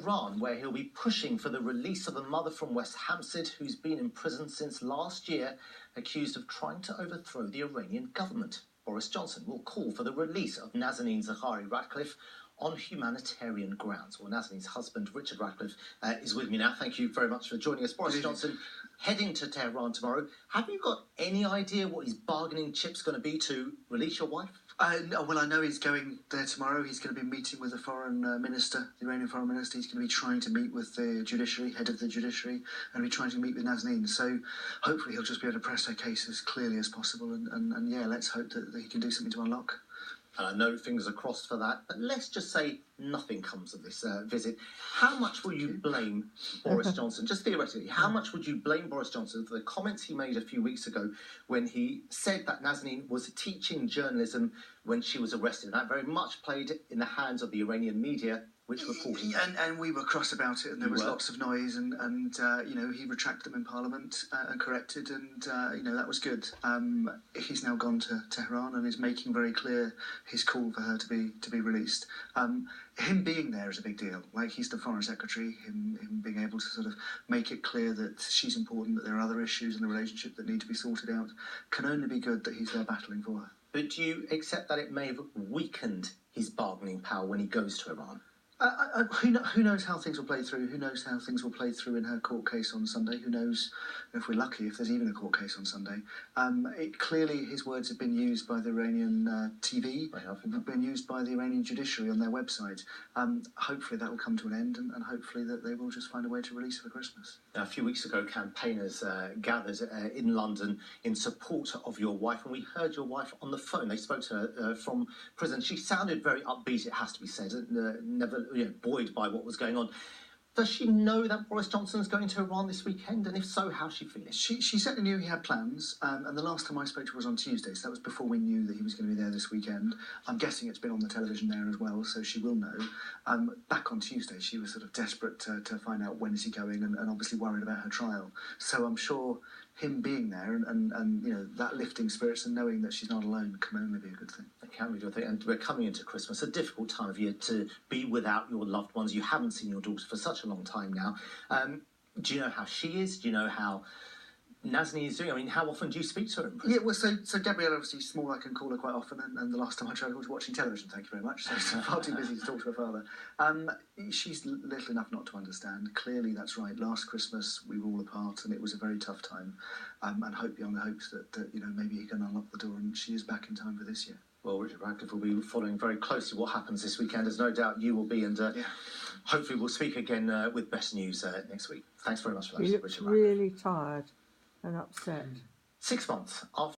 Iran, where he'll be pushing for the release of a mother from West Hampstead who's been in prison since last year, accused of trying to overthrow the Iranian government. Boris Johnson will call for the release of Nazanin Ratcliffe on humanitarian grounds. Well, Nazanin's husband, Richard Ratcliffe, is with me now. Thank you very much for joining us. Boris Johnson heading to Tehran tomorrow. Have you got any idea what his bargaining chip's going to be to release your wife? No, well, I know he's going there tomorrow. He's going to be meeting with the foreign minister, the Iranian foreign minister. He's going to be trying to meet with the judiciary, head of the judiciary, and be trying to meet with Nazanin. So hopefully he'll just be able to press her case as clearly as possible. And yeah, let's hope that he can do something to unlock. And I know fingers are crossed for that, but let's just say nothing comes of this visit. How much will you blame Boris Johnson, just theoretically, how much would you blame Boris Johnson for the comments he made a few weeks ago when he said that Nazanin was teaching journalism when she was arrested? And that very much played in the hands of the Iranian media, which reported. And we were cross about it, and there was lots of noise, and you know, he retracted them in Parliament and corrected, and you know, that was good. He's now gone to Tehran and is making very clear his call for her to be released. Him being there is a big deal. Like, he's the Foreign Secretary, him being able to sort of make it clear that she's important, that there are other issues in the relationship that need to be sorted out, can only be good that he's there battling for her. But do you accept that it may have weakened his bargaining power when he goes to Iran? Who knows how things will play through? Who knows how things will play through in her court case on Sunday? Who knows, if we're lucky, if there's even a court case on Sunday? Clearly, his words have been used by the Iranian TV, have been used by the Iranian judiciary on their website. Hopefully that will come to an end, and hopefully that they will just find a way to release her for Christmas. Now, a few weeks ago, campaigners gathered in London in support of your wife, and we heard your wife on the phone. They spoke to her from prison. She sounded very upbeat, it has to be said, never buoyed by what was going on. Does she know that Boris Johnson's going to Iran this weekend? And if so, how's she feeling? She certainly knew he had plans, and the last time I spoke to her was on Tuesday, so that was before we knew that he was going to be there this weekend. I'm guessing it's been on the television there as well, so she will know. Back on Tuesday, she was sort of desperate to find out when is he going, and obviously worried about her trial. So I'm sure him being there and you know, that lifting spirits and knowing that she's not alone can only be a good thing. It can be a good thing. And we're coming into Christmas, a difficult time of year to be without your loved ones. You haven't seen your daughter for such a long time now. Do you know how she is? Do you know how Nazanin is doing? I mean, how often do you speak to her in prison? Yeah, well, so Gabrielle, obviously small, I can call her quite often, and the last time I tried, I was watching television, thank you very much, so she's far too busy to talk to her father. She's little enough not to understand. Clearly, that's right. Last Christmas, we were all apart, and it was a very tough time, and hope beyond the hopes that you know, maybe he can unlock the door, and she is back in time for this year. Well, Richard Ratcliffe will be following very closely what happens this weekend, as no doubt you will be, and hopefully we'll speak again with best news next week. Thanks very much for that, He Richard looks Ratcliffe. really tired and upset. 6 months after